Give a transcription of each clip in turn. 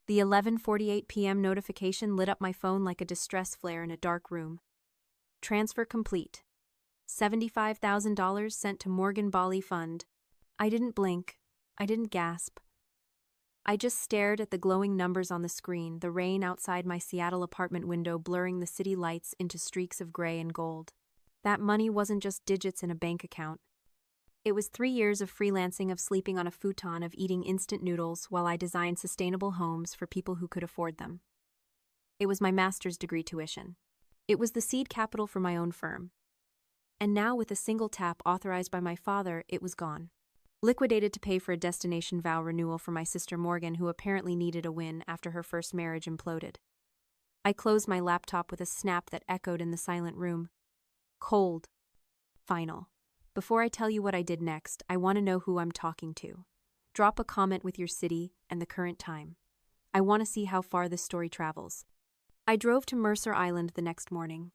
The 11:48 p.m. notification lit up my phone like a distress flare in a dark room. Transfer complete. $75,000 sent to Morgan Bali Fund. I didn't blink. I didn't gasp. I just stared at the glowing numbers on the screen, the rain outside my Seattle apartment window blurring the city lights into streaks of gray and gold. That money wasn't just digits in a bank account. It was 3 years of freelancing, of sleeping on a futon, of eating instant noodles while I designed sustainable homes for people who could afford them. It was my master's degree tuition. It was the seed capital for my own firm. And now, with a single tap authorized by my father, it was gone. Liquidated to pay for a destination vow renewal for my sister Morgan, who apparently needed a win after her first marriage imploded. I closed my laptop with a snap that echoed in the silent room. Cold. Final. Before I tell you what I did next, I want to know who I'm talking to. Drop a comment with your city and the current time. I want to see how far this story travels. I drove to Mercer Island the next morning.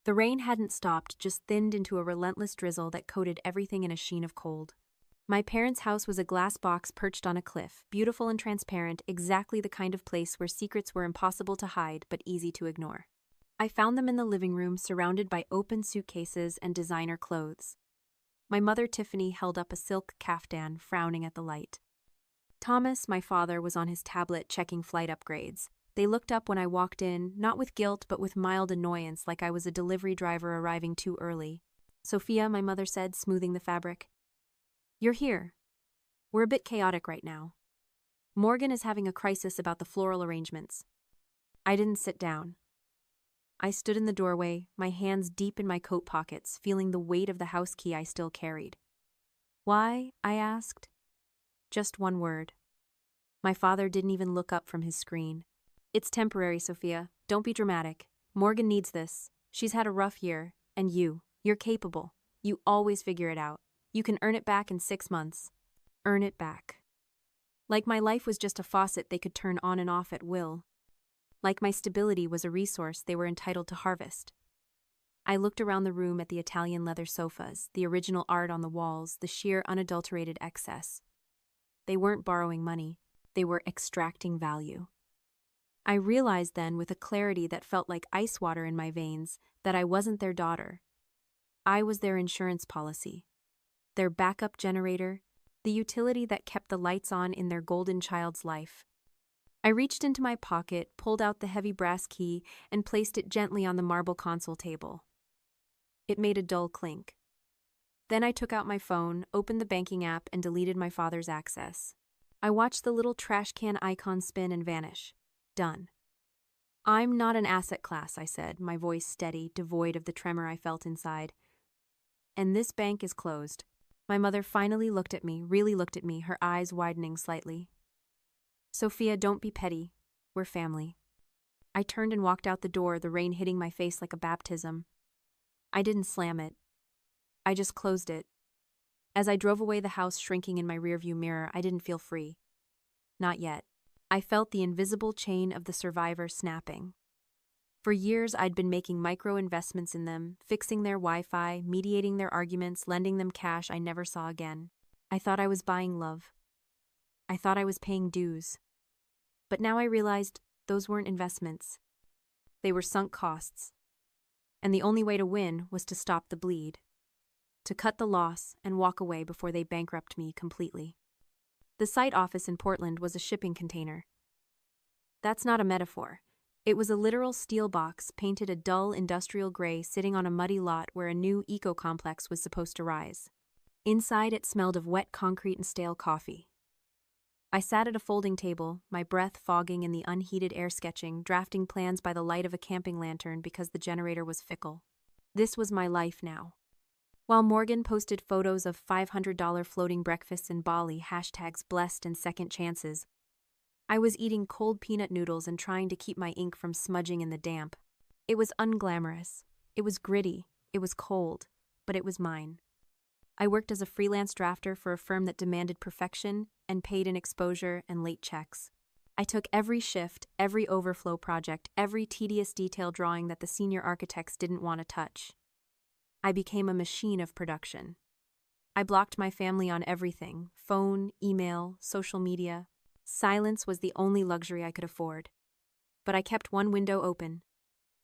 The rain hadn't stopped, just thinned into a relentless drizzle that coated everything in a sheen of cold. My parents' house was a glass box perched on a cliff, beautiful and transparent, exactly the kind of place where secrets were impossible to hide but easy to ignore. I found them in the living room, surrounded by open suitcases and designer clothes. My mother, Tiffany, held up a silk caftan, frowning at the light. Thomas, my father, was on his tablet checking flight upgrades. They looked up when I walked in, not with guilt but with mild annoyance, like I was a delivery driver arriving too early. "Sophia," my mother said, smoothing the fabric. "You're here. We're a bit chaotic right now. Morgan is having a crisis about the floral arrangements." I didn't sit down. I stood in the doorway, my hands deep in my coat pockets, feeling the weight of the house key I still carried. "Why?" I asked. Just one word. My father didn't even look up from his screen. "It's temporary, Sophia. Don't be dramatic. Morgan needs this. She's had a rough year, and you're capable. You always figure it out. You can earn it back in 6 months." Earn it back. Like my life was just a faucet they could turn on and off at will. Like my stability was a resource they were entitled to harvest. I looked around the room at the Italian leather sofas, the original art on the walls, the sheer unadulterated excess. They weren't borrowing money. They were extracting value. I realized then, with a clarity that felt like ice water in my veins, that I wasn't their daughter. I was their insurance policy. Their backup generator, the utility that kept the lights on in their golden child's life. I reached into my pocket, pulled out the heavy brass key, and placed it gently on the marble console table. It made a dull clink. Then I took out my phone, opened the banking app, and deleted my father's access. I watched the little trash can icon spin and vanish. Done. "I'm not an asset class," I said, my voice steady, devoid of the tremor I felt inside. "And this bank is closed." My mother finally looked at me, really looked at me, her eyes widening slightly. "Sophia, don't be petty. We're family." I turned and walked out the door, the rain hitting my face like a baptism. I didn't slam it. I just closed it. As I drove away, the house shrinking in my rearview mirror, I didn't feel free. Not yet. I felt the invisible chain of the survivor snapping. For years, I'd been making micro-investments in them, fixing their Wi-Fi, mediating their arguments, lending them cash I never saw again. I thought I was buying love. I thought I was paying dues. But now I realized those weren't investments. They were sunk costs. And the only way to win was to stop the bleed. To cut the loss and walk away before they bankrupt me completely. The site office in Portland was a shipping container. That's not a metaphor. It was a literal steel box painted a dull industrial gray, sitting on a muddy lot where a new eco-complex was supposed to rise. Inside, it smelled of wet concrete and stale coffee. I sat at a folding table, my breath fogging in the unheated air, sketching, drafting plans by the light of a camping lantern because the generator was fickle. This was my life now. While Morgan posted photos of $500 floating breakfasts in Bali, hashtags blessed and second chances, I was eating cold peanut noodles and trying to keep my ink from smudging in the damp. It was unglamorous. It was gritty. It was cold. But it was mine. I worked as a freelance drafter for a firm that demanded perfection and paid in exposure and late checks. I took every shift, every overflow project, every tedious detail drawing that the senior architects didn't want to touch. I became a machine of production. I blocked my family on everything: phone, email, social media. Silence was the only luxury I could afford. But I kept one window open,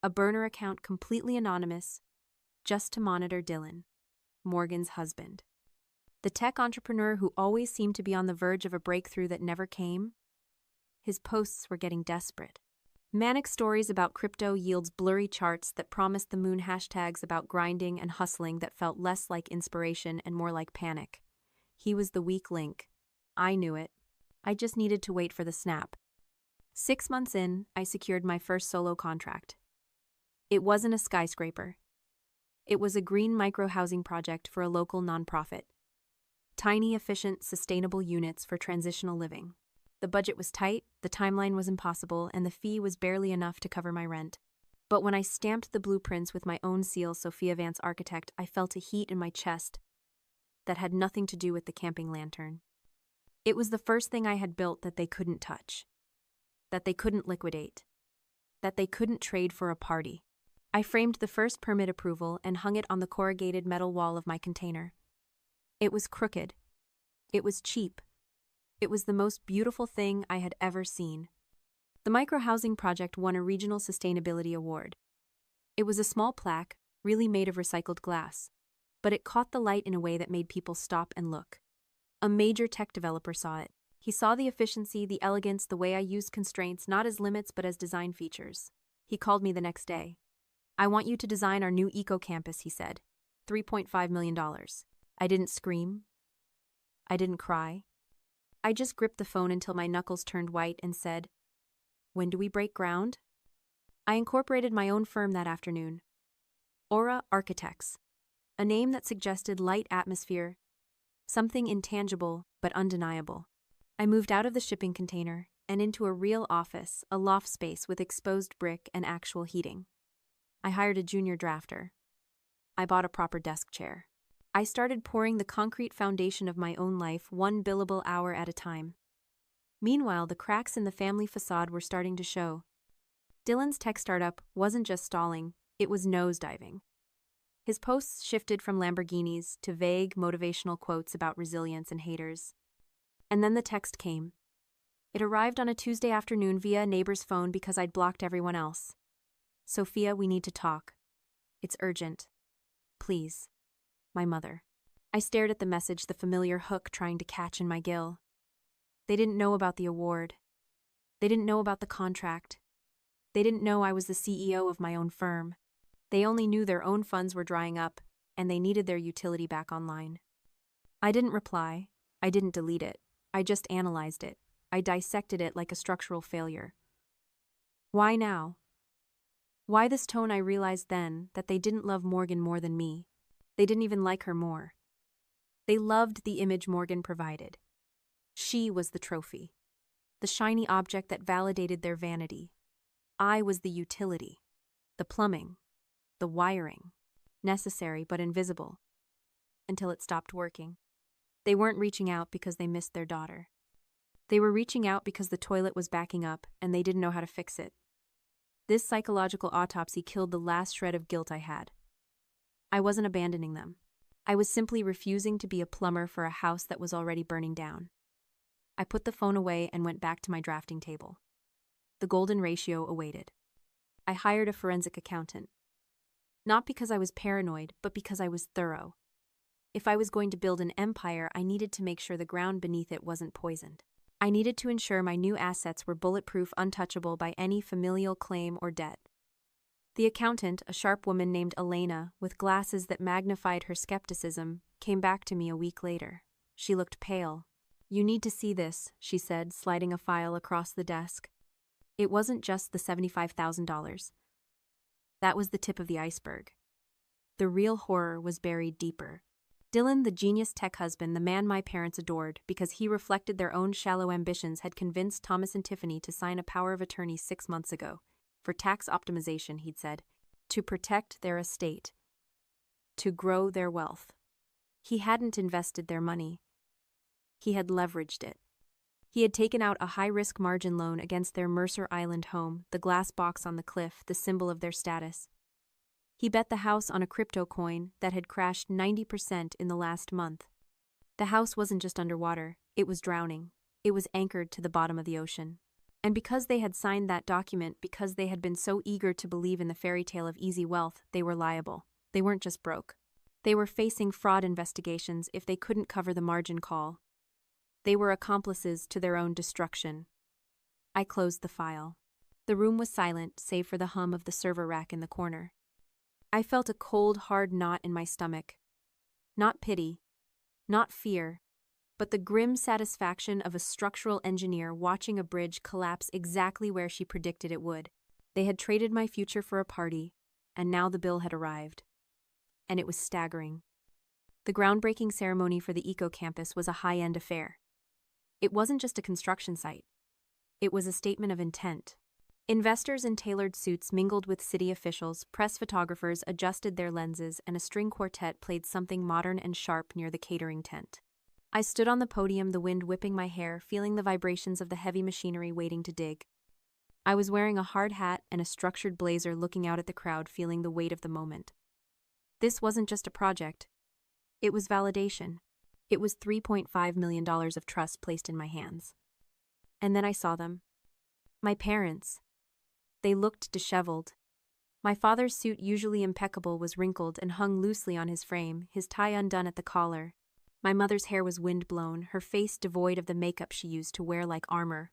a burner account completely anonymous, just to monitor Dylan, Morgan's husband. The tech entrepreneur who always seemed to be on the verge of a breakthrough that never came. His posts were getting desperate. Manic stories about crypto yields blurry charts that promised the moon, hashtags about grinding and hustling that felt less like inspiration and more like panic. He was the weak link. I knew it. I just needed to wait for the snap. 6 months in, I secured my first solo contract. It wasn't a skyscraper. It was a green micro-housing project for a local nonprofit. Tiny, efficient, sustainable units for transitional living. The budget was tight, the timeline was impossible, and the fee was barely enough to cover my rent. But when I stamped the blueprints with my own seal, Sophia Vance Architect, I felt a heat in my chest that had nothing to do with the camping lantern. It was the first thing I had built that they couldn't touch, that they couldn't liquidate, that they couldn't trade for a party. I framed the first permit approval and hung it on the corrugated metal wall of my container. It was crooked. It was cheap. It was the most beautiful thing I had ever seen. The micro-housing project won a regional sustainability award. It was a small plaque, really made of recycled glass, but it caught the light in a way that made people stop and look. A major tech developer saw it. He saw the efficiency, the elegance, the way I used constraints not as limits but as design features. He called me the next day. "I want you to design our new eco-campus," he said. $3.5 million. I didn't scream. I didn't cry. I just gripped the phone until my knuckles turned white and said, "When do we break ground?" I incorporated my own firm that afternoon. Aura Architects, a name that suggested light atmosphere, something intangible but undeniable. I moved out of the shipping container and into a real office, a loft space with exposed brick and actual heating. I hired a junior drafter. I bought a proper desk chair. I started pouring the concrete foundation of my own life, one billable hour at a time. Meanwhile, the cracks in the family facade were starting to show. Dylan's tech startup wasn't just stalling, it was nosediving. His posts shifted from Lamborghinis to vague motivational quotes about resilience and haters. And then the text came. It arrived on a Tuesday afternoon via a neighbor's phone because I'd blocked everyone else. "Sophia, we need to talk. It's urgent. Please." My mother. I stared at the message, the familiar hook trying to catch in my gill. They didn't know about the award. They didn't know about the contract. They didn't know I was the CEO of my own firm. They only knew their own funds were drying up, and they needed their utility back online. I didn't reply. I didn't delete it. I just analyzed it. I dissected it like a structural failure. Why now? Why this tone? I realized then that they didn't love Morgan more than me. They didn't even like her more. They loved the image Morgan provided. She was the trophy, the shiny object that validated their vanity. I was the utility, the plumbing, the wiring, necessary but invisible, until it stopped working. They weren't reaching out because they missed their daughter. They were reaching out because the toilet was backing up and they didn't know how to fix it. This psychological autopsy killed the last shred of guilt I had. I wasn't abandoning them. I was simply refusing to be a plumber for a house that was already burning down. I put the phone away and went back to my drafting table. The golden ratio awaited. I hired a forensic accountant. Not because I was paranoid, but because I was thorough. If I was going to build an empire, I needed to make sure the ground beneath it wasn't poisoned. I needed to ensure my new assets were bulletproof, untouchable by any familial claim or debt. The accountant, a sharp woman named Elena, with glasses that magnified her skepticism, came back to me a week later. She looked pale. "You need to see this," she said, sliding a file across the desk. It wasn't just the $75,000. That was the tip of the iceberg. The real horror was buried deeper. Dylan, the genius tech husband, the man my parents adored because he reflected their own shallow ambitions, had convinced Thomas and Tiffany to sign a power of attorney 6 months ago. For tax optimization, he'd said, to protect their estate, to grow their wealth. He hadn't invested their money. He had leveraged it. He had taken out a high-risk margin loan against their Mercer Island home, the glass box on the cliff, the symbol of their status. He bet the house on a crypto coin that had crashed 90% in the last month. The house wasn't just underwater, it was drowning. It was anchored to the bottom of the ocean. And because they had signed that document, because they had been so eager to believe in the fairy tale of easy wealth, they were liable. They weren't just broke. They were facing fraud investigations if they couldn't cover the margin call. They were accomplices to their own destruction. I closed the file. The room was silent, save for the hum of the server rack in the corner. I felt a cold, hard knot in my stomach. Not pity, not fear, but the grim satisfaction of a structural engineer watching a bridge collapse exactly where she predicted it would. They had traded my future for a party, and now the bill had arrived. And it was staggering. The groundbreaking ceremony for the Eco Campus was a high-end affair. It wasn't just a construction site. It was a statement of intent. Investors in tailored suits mingled with city officials, press photographers adjusted their lenses, and a string quartet played something modern and sharp near the catering tent. I stood on the podium, the wind whipping my hair, feeling the vibrations of the heavy machinery waiting to dig. I was wearing a hard hat and a structured blazer, looking out at the crowd, feeling the weight of the moment. This wasn't just a project. It was validation. It was $3.5 million of trust placed in my hands. And then I saw them. My parents. They looked disheveled. My father's suit, usually impeccable, was wrinkled and hung loosely on his frame, his tie undone at the collar. My mother's hair was wind-blown, her face devoid of the makeup she used to wear like armor.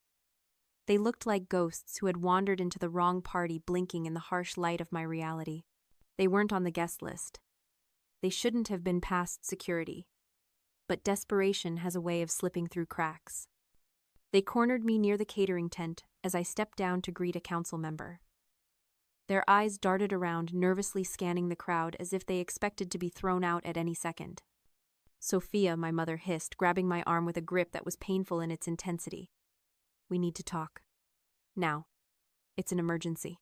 They looked like ghosts who had wandered into the wrong party, blinking in the harsh light of my reality. They weren't on the guest list. They shouldn't have been past security. But desperation has a way of slipping through cracks. They cornered me near the catering tent as I stepped down to greet a council member. Their eyes darted around, nervously scanning the crowd as if they expected to be thrown out at any second. "Sophia," my mother hissed, grabbing my arm with a grip that was painful in its intensity. "We need to talk. Now. It's an emergency."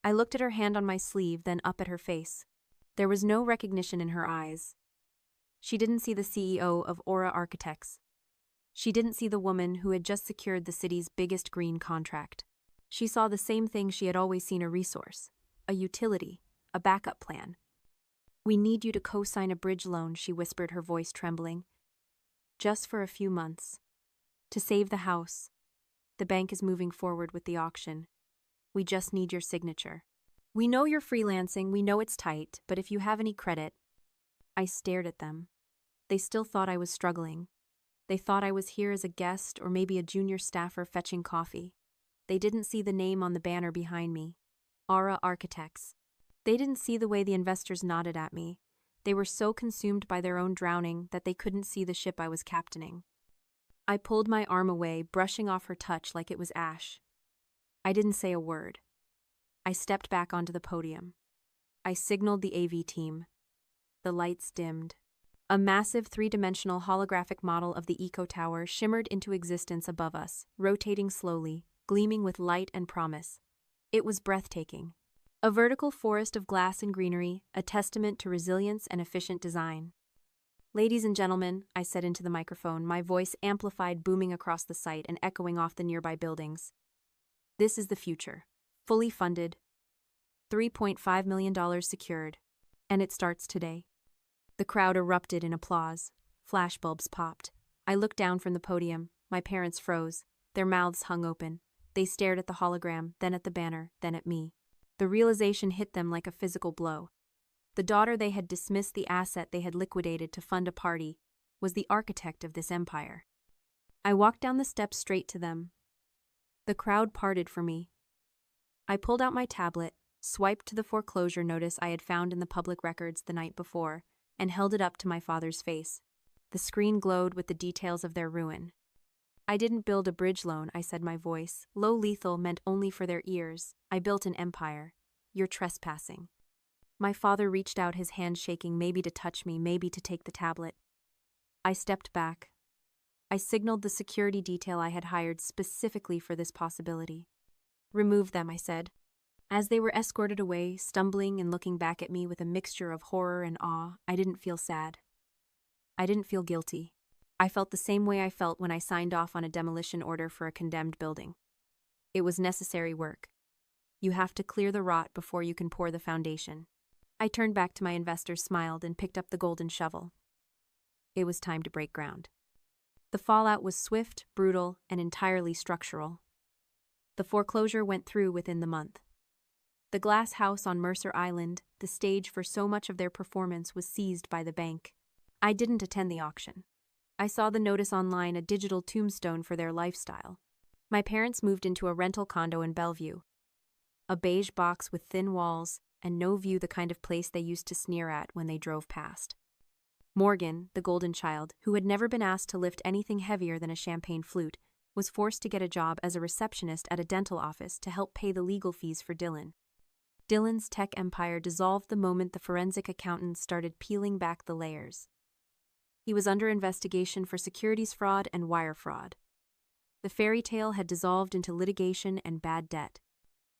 I looked at her hand on my sleeve, then up at her face. There was no recognition in her eyes. She didn't see the CEO of Aura Architects. She didn't see the woman who had just secured the city's biggest green contract. She saw the same thing she had always seen: a resource, a utility, a backup plan. "We need you to co-sign a bridge loan," she whispered, her voice trembling. "Just for a few months. To save the house. The bank is moving forward with the auction. We just need your signature. We know you're freelancing, we know it's tight, but if you have any credit..." I stared at them. They still thought I was struggling. They thought I was here as a guest or maybe a junior staffer fetching coffee. They didn't see the name on the banner behind me. Aura Architects. They didn't see the way the investors nodded at me. They were so consumed by their own drowning that they couldn't see the ship I was captaining. I pulled my arm away, brushing off her touch like it was ash. I didn't say a word. I stepped back onto the podium. I signaled the AV team. The lights dimmed. A massive three-dimensional holographic model of the Eco Tower shimmered into existence above us, rotating slowly, gleaming with light and promise. It was breathtaking. A vertical forest of glass and greenery, a testament to resilience and efficient design. "Ladies and gentlemen," I said into the microphone, my voice amplified, booming across the site and echoing off the nearby buildings. "This is the future. Fully funded. $3.5 million secured. And it starts today." The crowd erupted in applause. Flashbulbs popped. I looked down from the podium. My parents froze. Their mouths hung open. They stared at the hologram, then at the banner, then at me. The realization hit them like a physical blow. The daughter they had dismissed, the asset they had liquidated to fund a party, was the architect of this empire. I walked down the steps straight to them. The crowd parted for me. I pulled out my tablet, swiped to the foreclosure notice I had found in the public records the night before, and held it up to my father's face. The screen glowed with the details of their ruin. "I didn't build a bridge loan," I said, my voice, low lethal, meant only for their ears. "I built an empire. You're trespassing." My father reached out, his hand shaking, maybe to touch me, maybe to take the tablet. I stepped back. I signaled the security detail I had hired specifically for this possibility. "Remove them," I said. As they were escorted away, stumbling and looking back at me with a mixture of horror and awe, I didn't feel sad. I didn't feel guilty. I felt the same way I felt when I signed off on a demolition order for a condemned building. It was necessary work. You have to clear the rot before you can pour the foundation. I turned back to my investors, smiled, and picked up the golden shovel. It was time to break ground. The fallout was swift, brutal, and entirely structural. The foreclosure went through within the month. The glass house on Mercer Island, the stage for so much of their performance, was seized by the bank. I didn't attend the auction. I saw the notice online, a digital tombstone for their lifestyle. My parents moved into a rental condo in Bellevue. A beige box with thin walls and no view, the kind of place they used to sneer at when they drove past. Morgan, the golden child, who had never been asked to lift anything heavier than a champagne flute, was forced to get a job as a receptionist at a dental office to help pay the legal fees for Dylan. Dylan's tech empire dissolved the moment the forensic accountants started peeling back the layers. He was under investigation for securities fraud and wire fraud. The fairy tale had dissolved into litigation and bad debt.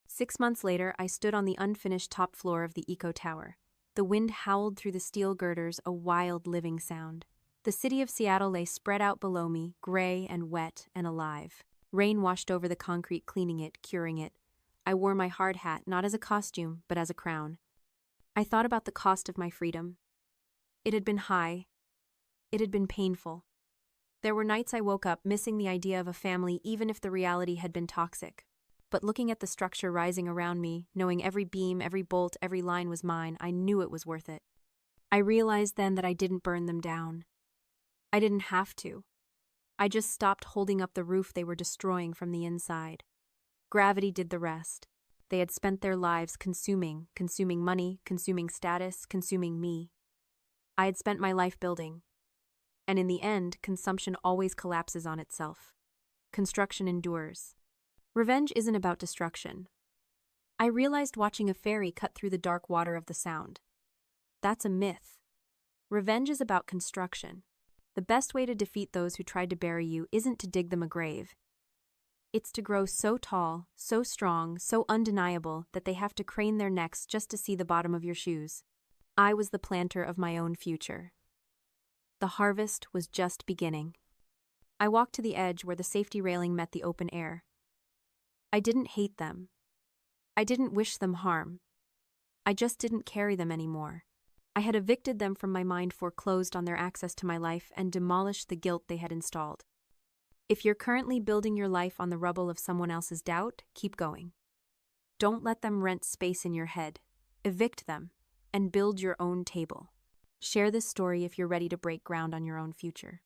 6 months later, I stood on the unfinished top floor of the Eco Tower. The wind howled through the steel girders, a wild, living sound. The city of Seattle lay spread out below me, gray and wet and alive. Rain washed over the concrete, cleaning it, curing it. I wore my hard hat, not as a costume, but as a crown. I thought about the cost of my freedom. It had been high. It had been painful. There were nights I woke up missing the idea of a family, even if the reality had been toxic. But looking at the structure rising around me, knowing every beam, every bolt, every line was mine, I knew it was worth it. I realized then that I didn't burn them down. I didn't have to. I just stopped holding up the roof they were destroying from the inside. Gravity did the rest. They had spent their lives consuming money, consuming status, consuming me. I had spent my life building. And in the end, consumption always collapses on itself. Construction endures. Revenge isn't about destruction. I realized watching a ferry cut through the dark water of the Sound. That's a myth. Revenge is about construction. The best way to defeat those who tried to bury you isn't to dig them a grave. It's to grow so tall, so strong, so undeniable that they have to crane their necks just to see the bottom of your shoes. I was the planter of my own future. The harvest was just beginning. I walked to the edge where the safety railing met the open air. I didn't hate them. I didn't wish them harm. I just didn't carry them anymore. I had evicted them from my mind, foreclosed on their access to my life, and demolished the guilt they had installed. If you're currently building your life on the rubble of someone else's doubt, keep going. Don't let them rent space in your head. Evict them, and build your own table. Share this story if you're ready to break ground on your own future.